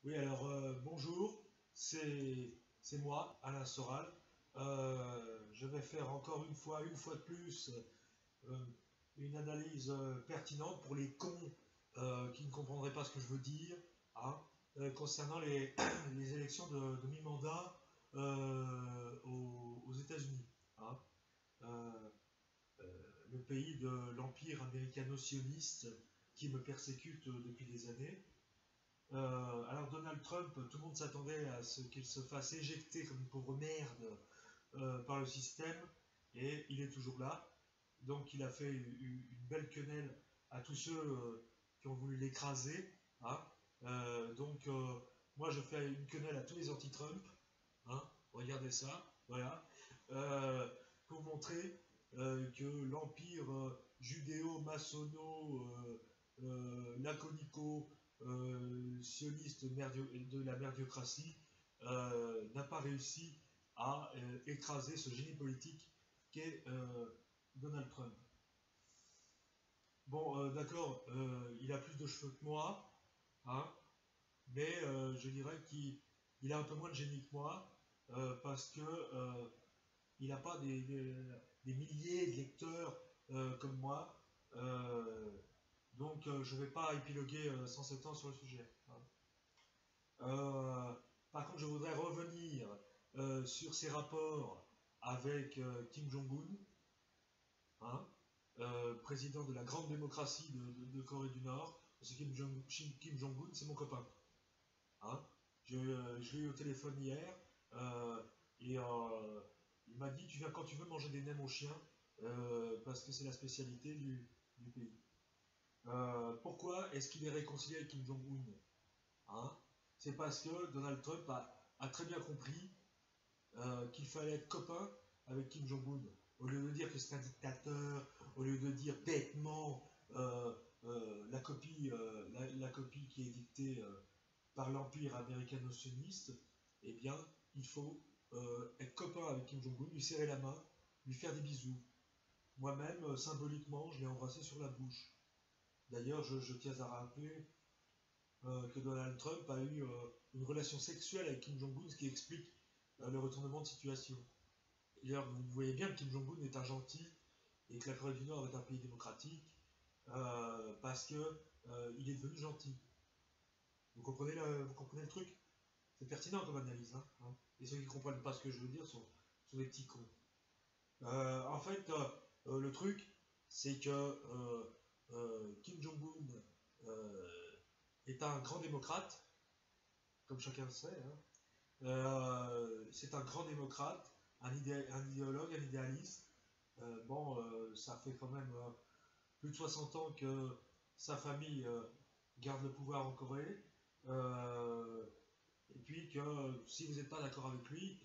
Oui, alors bonjour, c'est moi, Alain Soral. Je vais faire encore une fois de plus, euh, une analyse pertinente pour les cons qui ne comprendraient pas ce que je veux dire, hein, concernant les élections de mi-mandat aux États-Unis, hein. Euh, le pays de l'empire américano-sioniste qui me persécute depuis des années. Alors Donald Trump, tout le monde s'attendait à ce qu'il se fasse éjecter comme une pauvre merde par le système, et il est toujours là. Donc il a fait une belle quenelle à tous ceux qui ont voulu l'écraser, hein. Moi je fais une quenelle à tous les anti-Trump, hein. Regardez ça, voilà. Euh, pour montrer que l'empire judéo-maçonno-laconico sioniste de la merdiocratie n'a pas réussi à écraser ce génie politique qu'est Donald Trump. Bon, d'accord, il a plus de cheveux que moi, hein, mais je dirais qu'il a un peu moins de génie que moi, parce que il n'a pas des milliers de lecteurs comme moi. Euh, je ne vais pas épiloguer 107 ans sur le sujet, hein. Euh, Par contre, je voudrais revenir sur ses rapports avec Kim Jong-un, hein, président de la grande démocratie de Corée du Nord. Parce que Kim Jong-un, c'est mon copain, hein. Je l'ai eu au téléphone hier, euh, et il m'a dit: tu viens quand tu veux manger des nems aux chiens, parce que c'est la spécialité du pays. Pourquoi est-ce qu'il est réconcilié avec Kim Jong-un, hein? C'est parce que Donald Trump a très bien compris qu'il fallait être copain avec Kim Jong-un. Au lieu de dire que c'est un dictateur, au lieu de dire bêtement la copie qui est dictée par l'empire américano-sioniste, eh bien, il faut être copain avec Kim Jong-un, lui serrer la main, lui faire des bisous. Moi-même, symboliquement, je l'ai embrassé sur la bouche. D'ailleurs, je tiens à rappeler que Donald Trump a eu une relation sexuelle avec Kim Jong-un, ce qui explique le retournement de situation. D'ailleurs, vous voyez bien que Kim Jong-un est un gentil et que la Corée du Nord est un pays démocratique parce que il est devenu gentil. Vous comprenez le truc? C'est pertinent comme analyse, hein. Et ceux qui ne comprennent pas ce que je veux dire sont des petits cons. En fait, le truc, c'est que Kim Jong-un est un grand démocrate, comme chacun le sait, hein. C'est un grand démocrate, un idéologue, un idéaliste. Ça fait quand même plus de 60 ans que sa famille garde le pouvoir en Corée. Euh, et puis que si vous n'êtes pas d'accord avec lui,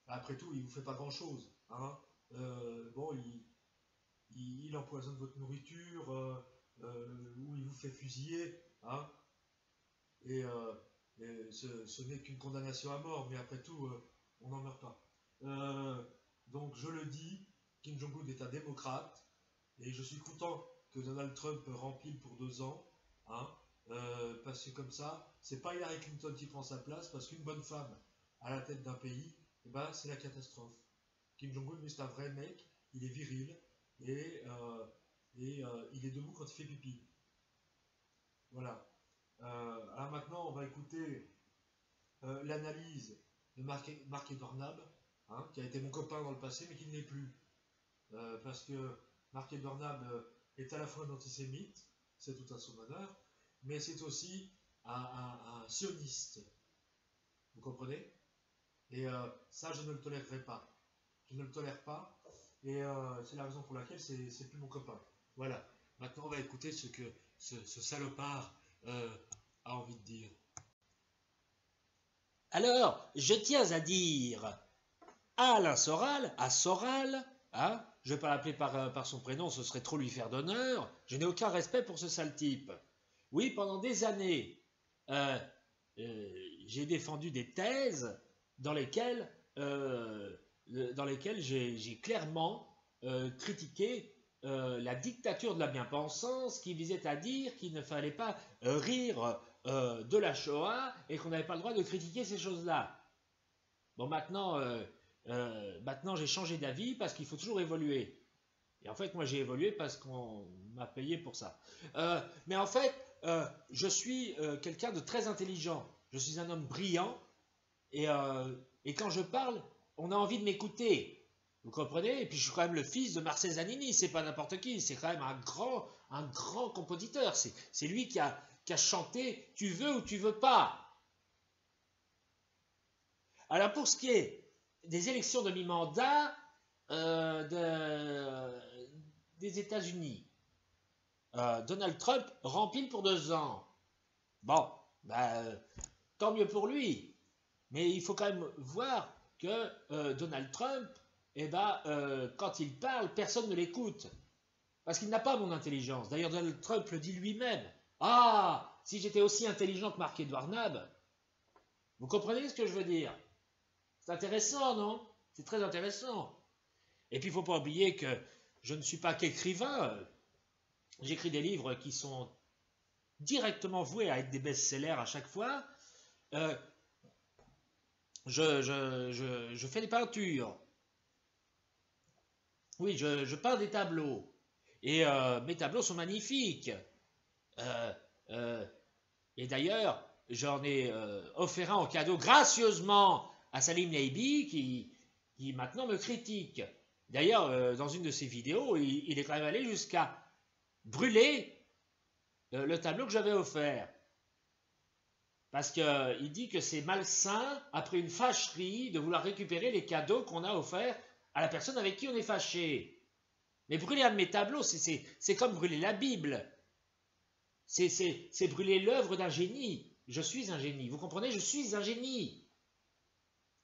après tout, il ne vous fait pas grand-chose, hein. Bon, il empoisonne votre nourriture, ou il vous fait fusiller, hein. Et, euh, ce n'est qu'une condamnation à mort, mais après tout, on n'en meurt pas. Euh, donc je le dis, Kim Jong-un est un démocrate, et je suis content que Donald Trump rempile pour 2 ans, hein, parce que comme ça, c'est pas Hillary Clinton qui prend sa place, parce qu'une bonne femme à la tête d'un pays, eh ben, c'est la catastrophe. Kim Jong-un, lui, c'est un vrai mec, il est viril, et, euh, il est debout quand il fait pipi. Voilà. Alors maintenant, on va écouter l'analyse de Marc Edornab, hein, qui a été mon copain dans le passé, mais qui ne l'est plus. Parce que Marc Edornab est à la fois un antisémite, c'est tout à son honneur, mais c'est aussi un sioniste. Vous comprenez? Et ça, je ne le tolérerai pas. Je ne le tolère pas, et c'est la raison pour laquelle c'est plus mon copain. Voilà. Maintenant, on va écouter ce que ce salopard a envie de dire. Alors, je tiens à dire à Alain Soral, à Soral, hein, je ne vais pas l'appeler par son prénom, ce serait trop lui faire d'honneur, je n'ai aucun respect pour ce sale type. Oui, pendant des années, euh, j'ai défendu des thèses dans lesquelles, j'ai clairement critiqué la dictature de la bien-pensance qui visait à dire qu'il ne fallait pas rire de la Shoah et qu'on n'avait pas le droit de critiquer ces choses-là. Bon, maintenant j'ai changé d'avis parce qu'il faut toujours évoluer. Et en fait, moi j'ai évolué parce qu'on m'a payé pour ça. Mais en fait, je suis quelqu'un de très intelligent. Je suis un homme brillant et quand je parle, on a envie de m'écouter. Vous comprenez? Et puis je suis quand même le fils de Marcel Zanini, c'est pas n'importe qui, c'est quand même un grand compositeur. C'est lui qui a chanté Tu veux ou tu veux pas. Alors pour ce qui est des élections de mi-mandat des États-Unis, Donald Trump rempile pour 2 ans. Bon, tant mieux pour lui. Mais il faut quand même voir que Donald Trump, quand il parle, personne ne l'écoute. Parce qu'il n'a pas mon intelligence. D'ailleurs, Donald Trump le dit lui-même. Ah, si j'étais aussi intelligent que Marc-Edouard Nab. Vous comprenez ce que je veux dire? C'est intéressant, non? C'est très intéressant. Et puis, il ne faut pas oublier que je ne suis pas qu'écrivain. J'écris des livres qui sont directement voués à être des best-sellers à chaque fois. Je fais des peintures. Oui, je peins des tableaux. Et mes tableaux sont magnifiques. Et d'ailleurs, j'en ai offert un en cadeau gracieusement à Salim Neibi qui maintenant me critique. D'ailleurs, dans une de ses vidéos, il est quand même allé jusqu'à brûler le tableau que j'avais offert. Parce qu'il dit que c'est malsain, après une fâcherie, de vouloir récupérer les cadeaux qu'on a offerts à la personne avec qui on est fâché. Mais brûler un de mes tableaux, c'est comme brûler la Bible. C'est brûler l'œuvre d'un génie. Je suis un génie. Vous comprenez? Je suis un génie.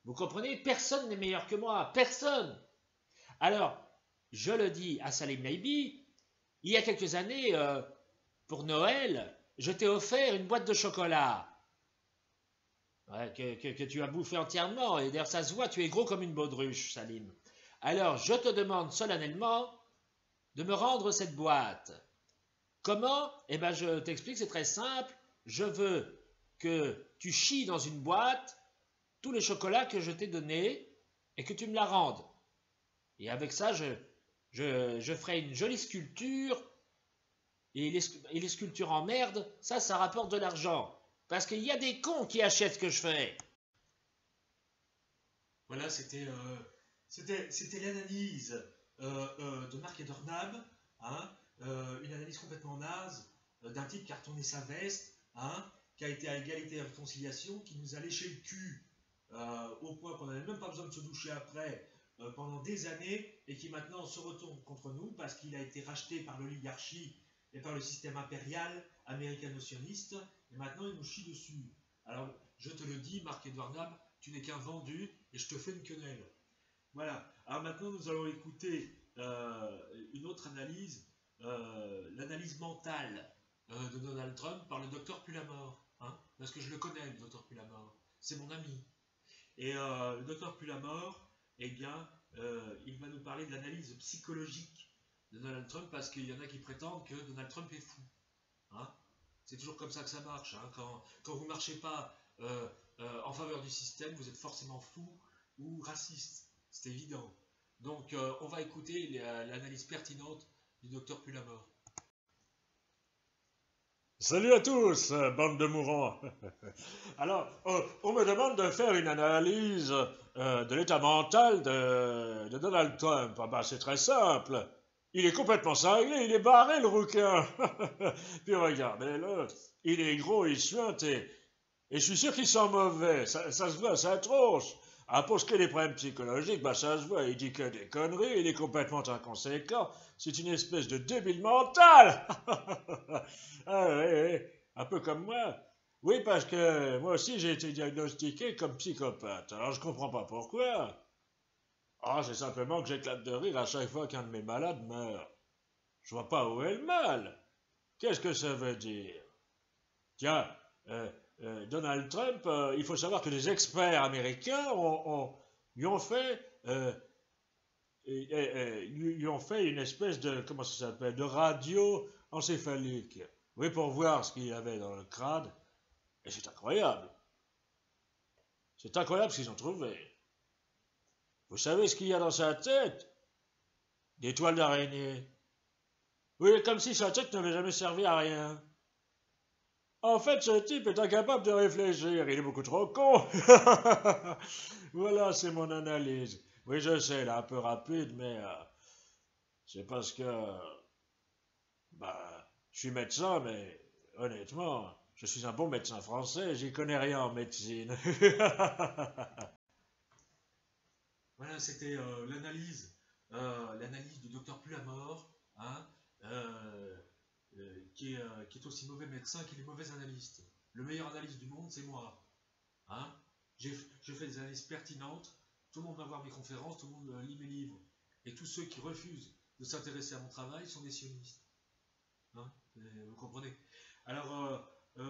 Vous comprenez? Personne n'est meilleur que moi. Personne. Alors, je le dis à Salim Neibi, il y a quelques années, pour Noël, je t'ai offert une boîte de chocolat. Ouais, que tu as bouffé entièrement. Et d'ailleurs, ça se voit, tu es gros comme une baudruche, Salim. Alors, je te demande solennellement de me rendre cette boîte. Comment? Eh bien, je t'explique, c'est très simple. Je veux que tu chies dans une boîte tous les chocolats que je t'ai donnés et que tu me la rendes. Et avec ça, je ferai une jolie sculpture. Et les sculptures en merde, ça rapporte de l'argent. Parce qu'il y a des cons qui achètent ce que je fais. Voilà, c'était l'analyse de Marc-Edouard Nab, hein, une analyse complètement naze d'un type qui a retourné sa veste, hein, qui a été à égalité et réconciliation, qui nous a léché le cul au point qu'on n'avait même pas besoin de se doucher après pendant des années et qui maintenant se retourne contre nous parce qu'il a été racheté par l'oligarchie et par le système impérial américano-sioniste et maintenant il nous chie dessus. Alors je te le dis, Marc-Edouard Nab, tu n'es qu'un vendu et je te fais une quenelle. Voilà. Alors maintenant nous allons écouter une autre analyse, l'analyse mentale de Donald Trump par le docteur Pulamore, hein, parce que je le connais, le docteur Pulamore, c'est mon ami. Et le docteur Pulamore, eh bien, il va nous parler de l'analyse psychologique de Donald Trump parce qu'il y en a qui prétendent que Donald Trump est fou. Hein, c'est toujours comme ça que ça marche. Hein, quand vous ne marchez pas en faveur du système, vous êtes forcément fou ou raciste. C'est évident. Donc, on va écouter l'analyse pertinente du docteur Pulamore. Salut à tous, bande de mourants. Alors, on me demande de faire une analyse de l'état mental de Donald Trump. Ah bah, c'est très simple. Il est complètement cinglé, il est barré le rouquin. Puis regardez-le, il est gros, il suinte et je suis sûr qu'il sent mauvais. Ça se voit, c'est atroce. Ah, pour ce qui est des problèmes psychologiques, bah ça se voit, il dit que des conneries, il est complètement inconséquent. C'est une espèce de débile mental. Ah oui, un peu comme moi. Oui, parce que moi aussi j'ai été diagnostiqué comme psychopathe. Alors je comprends pas pourquoi. Ah, c'est simplement que j'éclate de rire à chaque fois qu'un de mes malades meurt. Je vois pas où est le mal. Qu'est-ce que ça veut dire? Tiens, Donald Trump, il faut savoir que les experts américains lui ont fait lui ont fait une espèce de, comment ça s'appelle, de radio encéphalique. Oui, pour voir ce qu'il y avait dans le crâne. Et c'est incroyable. C'est incroyable ce qu'ils ont trouvé. Vous savez ce qu'il y a dans sa tête? Des toiles d'araignée. Oui, comme si sa tête n'avait jamais servi à rien. En fait, ce type est incapable de réfléchir. Il est beaucoup trop con. Voilà, c'est mon analyse. Oui, je sais, elle est un peu rapide, mais c'est parce que je suis médecin, mais honnêtement, je suis un bon médecin français, j'y connais rien en médecine. Voilà, c'était l'analyse du docteur Pulamore, hein, qui est aussi mauvais médecin qu'il est mauvais analyste. Le meilleur analyste du monde, c'est moi. Hein. Je fais des analyses pertinentes, tout le monde va voir mes conférences, tout le monde lit mes livres. Et tous ceux qui refusent de s'intéresser à mon travail sont des sionistes. Hein, vous comprenez? Alors,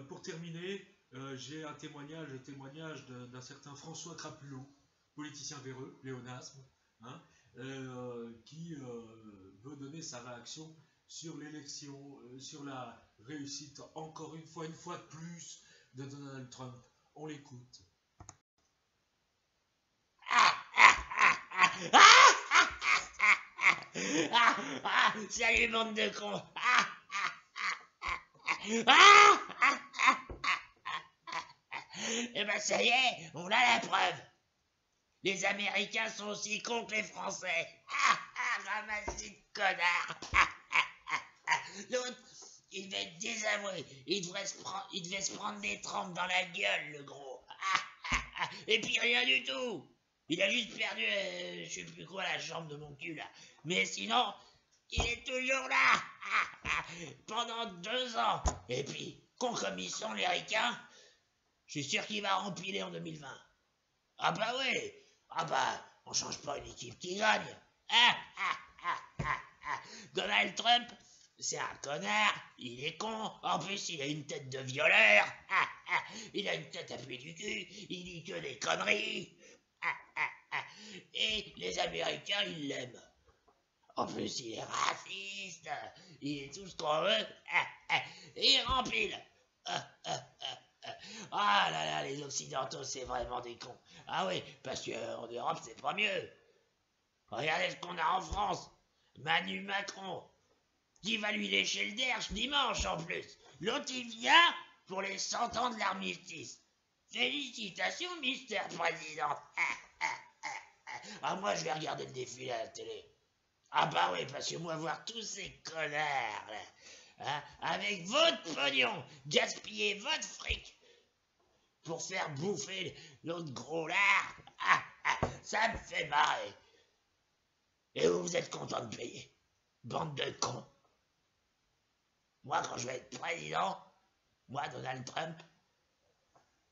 pour terminer, j'ai un témoignage d'un certain François Crapulot, politicien véreux, pléonasme, hein, qui veut donner sa réaction sur l'élection, sur la réussite, encore une fois de plus, de Donald Trump. On l'écoute. Salut bande de cons. Eh ben ça y est, on a la preuve. Les Américains sont aussi cons que les Français. Ramassis de connards. L'autre, il devait être désavoué. Il devait se prendre des trempes dans la gueule, le gros. Et puis rien du tout. Il a juste perdu, je sais plus quoi, la jambe de mon cul, là. Mais sinon, il est toujours là. Pendant 2 ans. Et puis, cons comme ils sont, les ricains, je suis sûr qu'il va rempiler en 2020. Ah bah oui. Ah bah, on change pas une équipe qui gagne. Donald Trump, c'est un connard, il est con, en plus il a une tête de violeur, il a une tête à pluie du cul, il dit que des conneries. Et les Américains, ils l'aiment. En plus, il est raciste, il est tout ce qu'on veut, et il rempile. Ah là là, les Occidentaux, c'est vraiment des cons. Ah oui, parce qu'en Europe, c'est pas mieux. Regardez ce qu'on a en France. Manu Macron, qui va lui lécher le derche dimanche en plus. L'autre, il vient pour les 100 ans de l'armistice. Félicitations, Mister Président. Ah, moi, je vais regarder le défilé à la télé. Ah bah oui, parce que moi, voir tous ces connards, là, hein, avec votre pognon, gaspiller votre fric pour faire bouffer l'autre gros lard, ça me fait marrer. Et vous êtes content de payer, bande de cons. Moi, quand je vais être président, moi, Donald Trump,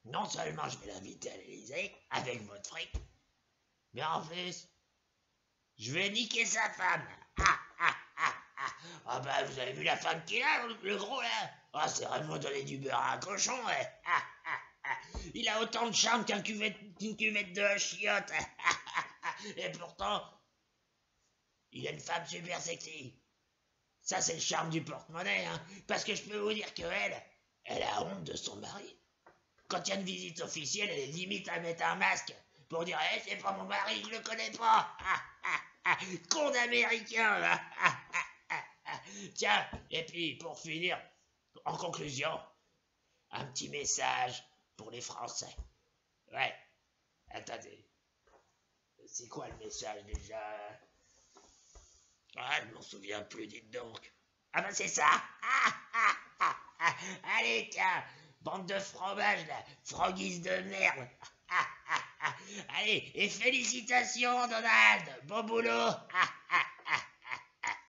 non seulement je vais l'inviter à l'Élysée avec votre fric, mais en plus, je vais niquer sa femme. Ah bah, vous avez vu la femme qu'il a, le gros, là? Ah, c'est vraiment donner du beurre à un cochon, ouais. Il a autant de charme qu'une cuvette de chiotte. Et pourtant, il a une femme super sexy. Ça, c'est le charme du porte-monnaie, hein. Parce que je peux vous dire qu'elle a honte de son mari. Quand il y a une visite officielle, elle est limite à mettre un masque pour dire « c'est pas mon mari, je le connais pas. » Con d'américain, là. Tiens, et puis, pour finir, en conclusion, un petit message pour les Français. Ouais, attendez. C'est quoi le message, déjà? Ah, je m'en souviens plus, dites donc. Ah ben c'est ça. Allez, tiens, bande de fromage, là, froggies de merde. Allez, et félicitations, Donald. Bon boulot.